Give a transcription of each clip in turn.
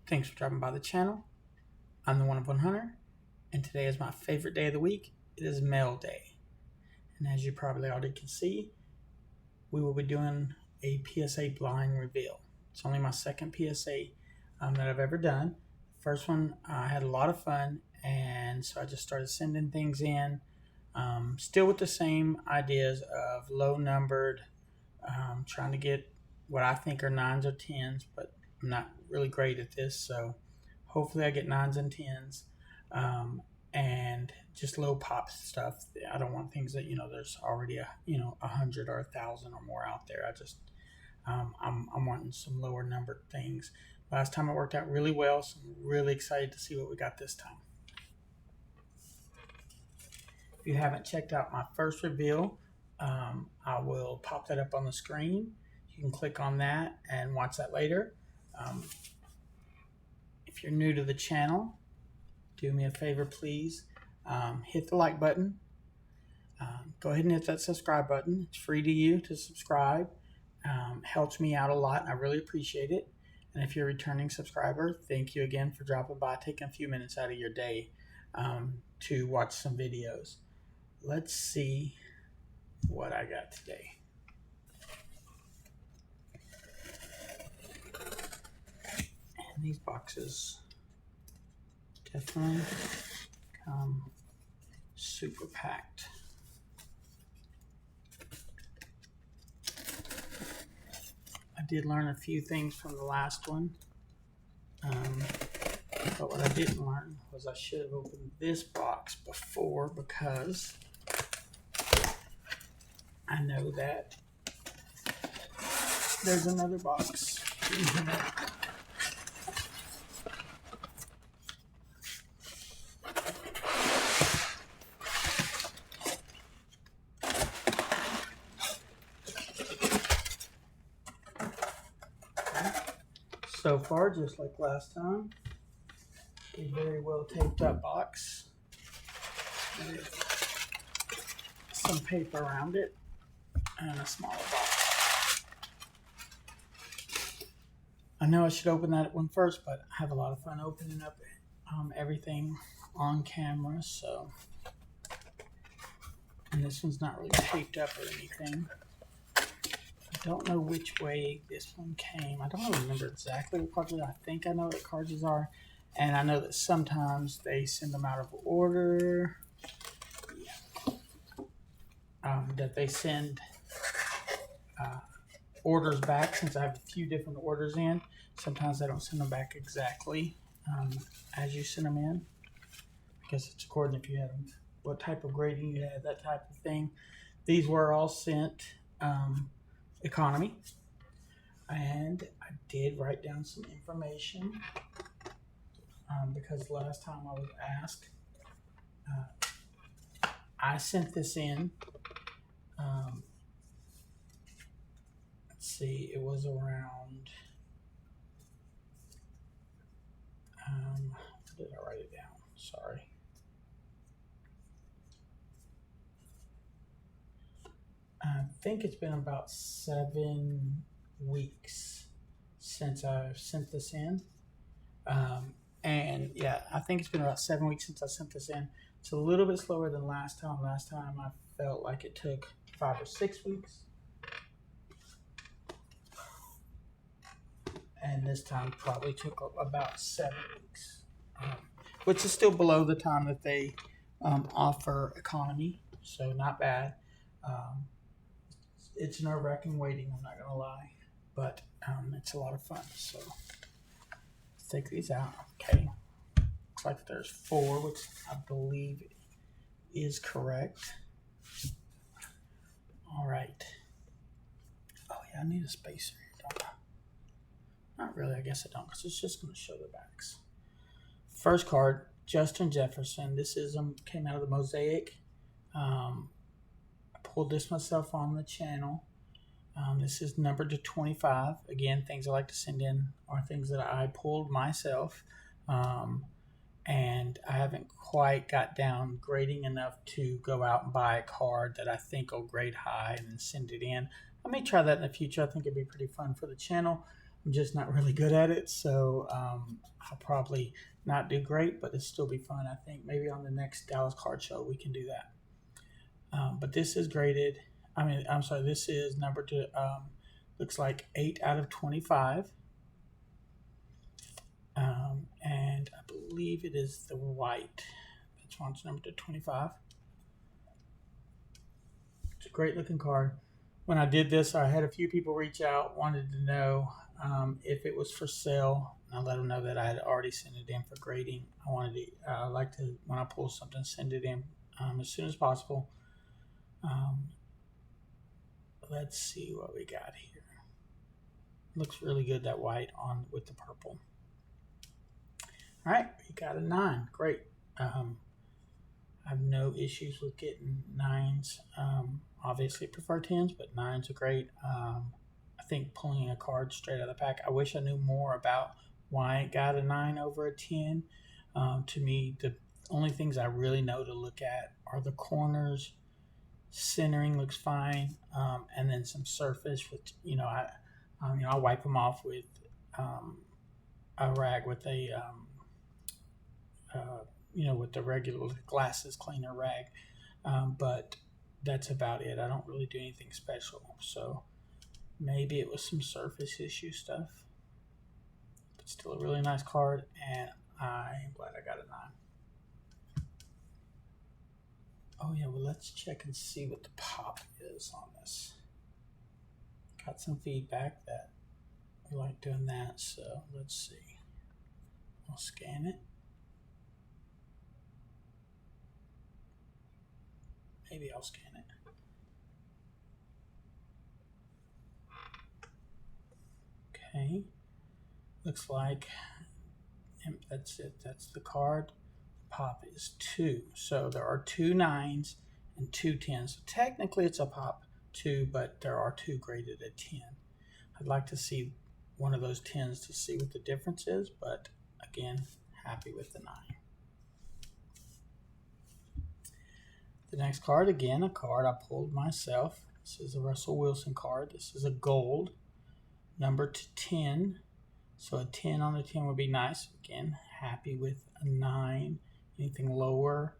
Thanks for dropping by the channel. I'm the One of One Hunter, and today is my favorite day of the week. It is Mail Day. And as you probably already can see, we will be doing a PSA blind reveal. It's only my second PSA that I've ever done. First one, I had a lot of fun, and so I just started sending things in, still with the same ideas of low numbered, trying to get what I think are 9s or 10s, but I'm not really great at this, so hopefully I get 9s and 10s, and just low pop stuff. I don't want things that there's already 100 or 1,000 or more out there. I'm wanting some lower numbered things. Last time it worked out really well, so I'm really excited to see what we got this time. If you haven't checked out my first reveal, I will pop that up on the screen. You can click on that and watch that later. If you're new to the channel, do me a favor, please. Hit the like button. Go ahead and hit that subscribe button. It's free to you to subscribe. Helps me out a lot, and I really appreciate it. And if you're a returning subscriber, thank you again for dropping by, taking a few minutes out of your day to watch some videos. Let's see what I got today. And these boxes definitely come super packed. I did learn a few things from the last one, but what I didn't learn was I should have opened this box before, because I know that there's another box in here. So far, just like last time, a very well taped up box with some paper around it and a smaller box. I know I should open that one first, but I have a lot of fun opening up everything on camera. So, and this one's not really taped up or anything. I don't know which way this one came. I don't remember exactly what cartridge. I think I know what cartridges are, and I know that sometimes they send them out of order. That they send orders back, since I have a few different orders in. Sometimes they don't send them back exactly as you send them in. I guess it's according if you had them, what type of grading you had, that type of thing. These were all sent economy, and I did write down some information because last time I was asked. I sent this in. Let's see, it was around. Did I write it down? Sorry. I think it's been about 7 weeks since I've sent this in. And yeah, I think it's been about 7 weeks since I sent this in. It's a little bit slower than last time. Last time I felt like it took 5 or 6 weeks. And this time probably took about 7 weeks, which is still below the time that they offer economy, so not bad. It's nerve-wracking waiting, I'm not going to lie, but it's a lot of fun. So let's take these out. Okay, looks like there's 4, which I believe is correct. All right. Oh yeah, I need a spacer here, don't I? Not really, I guess I don't, because it's just going to show the backs. First card, Justin Jefferson. This is came out of the Mosaic. I pulled this myself on the channel. This is numbered to 25. Again, things I like to send in are things that I pulled myself. And I haven't quite got down grading enough to go out and buy a card that I think will grade high and then send it in. I may try that in the future. I think it'd be pretty fun for the channel. I'm just not really good at it, so I'll probably not do great, but it'll still be fun. I think maybe on the next Dallas Card Show we can do that. But this is graded. I'm sorry. This is numbered to looks like 8 out of 25, and I believe it is the white. That's why it's numbered to 25. It's a great looking card. When I did this, I had a few people reach out, wanted to know if it was for sale. I let them know that I had already sent it in for grading. I like to, when I pull something, send it in as soon as possible. Let's see what we got here. Looks really good, that white on with the purple. All right, we got a 9. Great. I have no issues with getting 9s. Obviously, I prefer 10s, but 9s are great. I think pulling a card straight out of the pack, I wish I knew more about why it got a 9 over a 10. To me, the only things I really know to look at are the corners. Centering looks fine, and then some surface, which I wipe them off with a rag with a with the regular glasses cleaner rag, but that's about it. I don't really do anything special, so maybe it was some surface issue stuff, but still a really nice card, and I'm glad I got a 9. Oh yeah, well let's check and see what the pop is on this. Got some feedback that we like doing that, so let's see. I'll scan it. Maybe I'll scan it. Okay, looks like that's it. That's the card. Pop is 2, so there are 2 9s and 2 10s. So technically it's a pop 2, but there are 2 graded at 10. I'd like to see one of those 10s to see what the difference is, but again, happy with the 9. The next card, again, a card I pulled myself. This is a Russell Wilson card. This is a gold, numbered to 10. So a 10 on the 10 would be nice. Again, happy with a 9. Anything lower,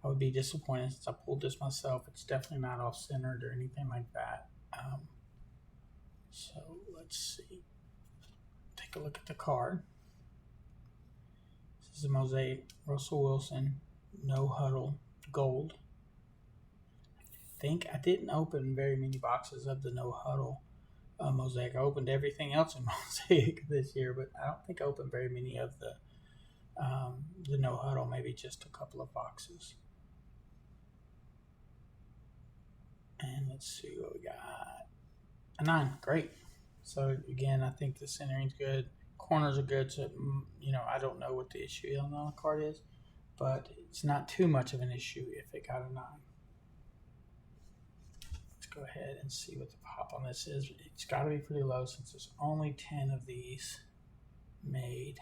I would be disappointed since I pulled this myself. It's definitely not off-centered or anything like that. So let's see. Take a look at the card. This is a mosaic Russell Wilson, no huddle, gold. I think I didn't open very many boxes of the no huddle mosaic. I opened everything else in mosaic this year, but I don't think I opened very many of the no huddle, maybe just a couple of boxes. And let's see what we got. A 9, great. So again, I think the centering's good. Corners are good, so I don't know what the issue on the card is, but it's not too much of an issue if it got a 9. Let's go ahead and see what the pop on this is. It's got to be pretty low since there's only 10 of these made.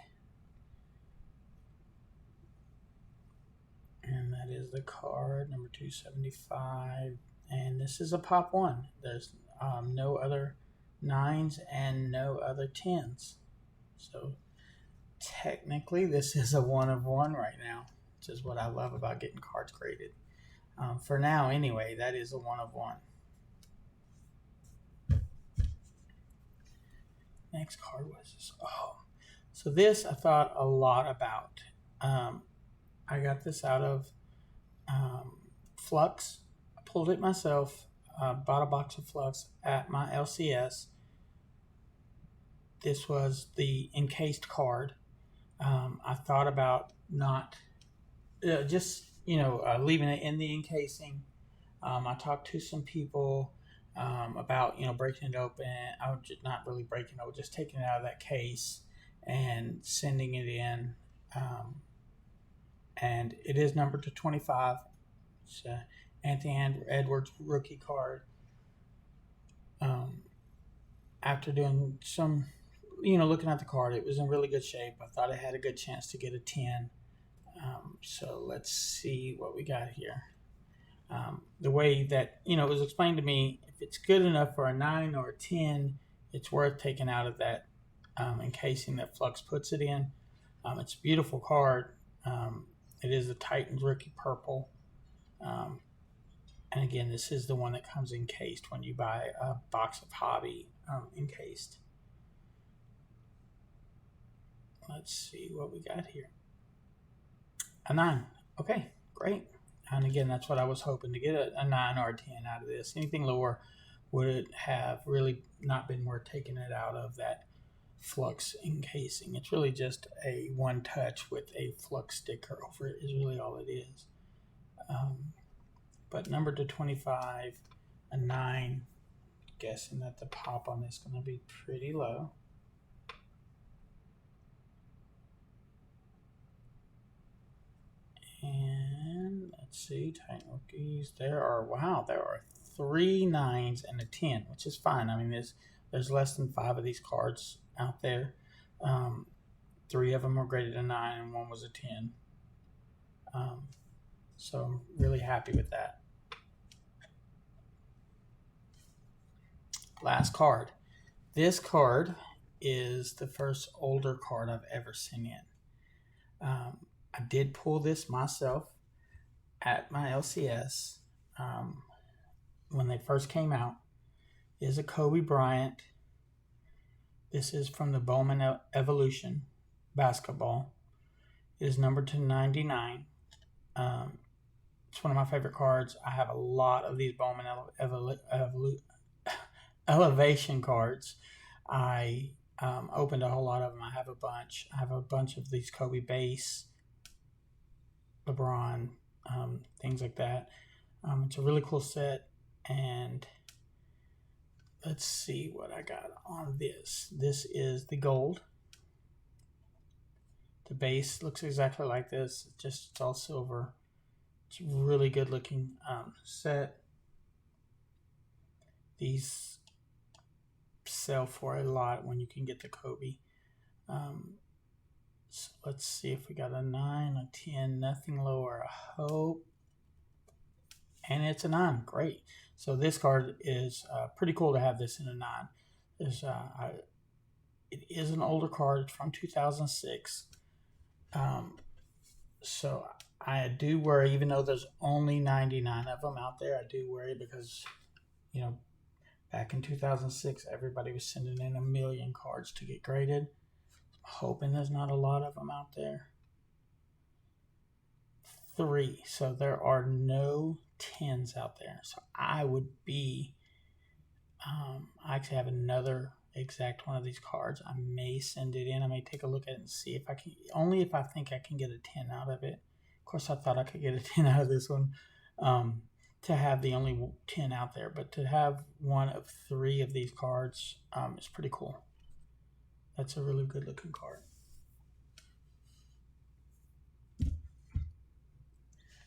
And that is the card, number 275. And this is a pop 1. There's no other 9s and no other 10s. So technically, this is a 1 of 1 right now, which is what I love about getting cards graded. For now, anyway, that is a 1 of 1. Next card was this. So this I thought a lot about. I got this out of Flux. I pulled it myself, bought a box of Flux at my LCS. This was the encased card. I thought about not leaving it in the encasing. I talked to some people about breaking it open. I was just not really breaking it open, just taking it out of that case and sending it in. And it is numbered to 25. It's Anthony Edwards rookie card. After doing some, looking at the card, it was in really good shape. I thought it had a good chance to get a 10. So let's see what we got here. The way that, it was explained to me, if it's good enough for a 9 or a 10, it's worth taking out of that encasing that Flux puts it in. It's a beautiful card. It is the Titans Rookie Purple. And again, this is the one that comes encased when you buy a box of Hobby encased. Let's see what we got here. A 9. Okay, great. And again, that's what I was hoping to get, a 9 or a 10 out of this. Anything lower would have really not been worth taking it out of that Flux encasing. It's really just a one touch with a Flux sticker over it is really all it is. But number to 25, a 9. Guessing that the pop on this is going to be pretty low. And let's see, Titan Rookies. There are 3 9s and a 10, which is fine. I mean, there's less than 5 of these cards out there. 3 of them are graded a 9 and 1 was a 10. So I'm really happy with that. Last card. This card is the first older card I've ever sent in. I did pull this myself at my LCS when they first came out. It is a Kobe Bryant. This is from the Bowman Evolution basketball. It is numbered to 99. It's one of my favorite cards. I have a lot of these Bowman Elevation cards. I opened a whole lot of them. I have a bunch. I have a bunch of these Kobe base, LeBron, things like that. It's a really cool set, and let's see what I got on this. This is the gold. The base looks exactly like this, just it's all silver. It's a really good looking set. These sell for a lot when you can get the Kobe. So let's see if we got a 9, a 10, nothing lower, I hope. And it's a 9, great. So this card is pretty cool to have this in a 9. It is an older card, it's from 2006. So I do worry, even though there's only 99 of them out there, I do worry because, you know, back in 2006, everybody was sending in 1 million cards to get graded. Hoping there's not a lot of them out there. 3. So there are no 10s out there. So I would be, I actually have another exact one of these cards. I may send it in. I may take a look at it and see if I can, only if I think I can get a 10 out of it. Of course, I thought I could get a 10 out of this one. To have the only 10 out there, but to have one of 3 of these cards is pretty cool. That's a really good looking card.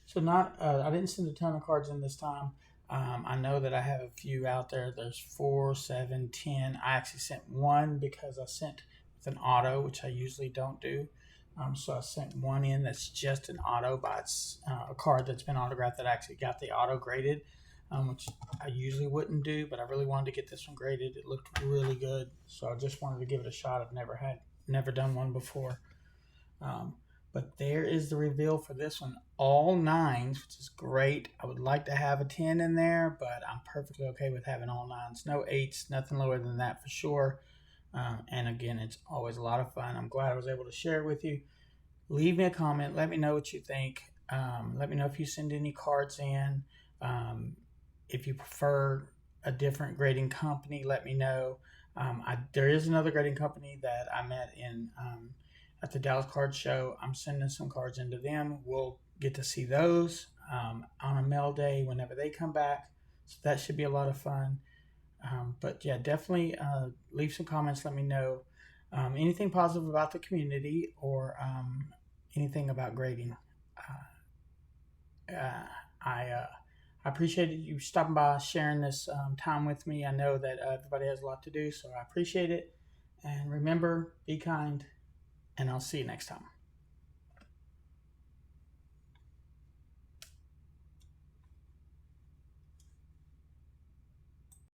So I didn't send a ton of cards in this time. I know that I have a few out there. There's 4, 7, 10. I actually sent 1 because I sent with an auto, which I usually don't do. So I sent 1 in that's just an auto, but it's a card that's been autographed that actually got the auto graded, which I usually wouldn't do, but I really wanted to get this one graded. It looked really good, so I just wanted to give it a shot. I've never done one before. But there is the reveal for this one. All 9s, which is great. I would like to have a 10 in there, but I'm perfectly okay with having all 9s. No 8s, nothing lower than that for sure. And again, it's always a lot of fun. I'm glad I was able to share it with you. Leave me a comment. Let me know what you think. Let me know if you send any cards in. If you prefer a different grading company, let me know. There is another grading company that I met in at the Dallas Card Show. I'm sending some cards into them. We'll get to see those on a mail day whenever they come back. So that should be a lot of fun. But yeah, definitely leave some comments. Let me know anything positive about the community or anything about grading. I appreciate you stopping by, sharing this time with me. I know that everybody has a lot to do, so I appreciate it. And remember, be kind, and I'll see you next time.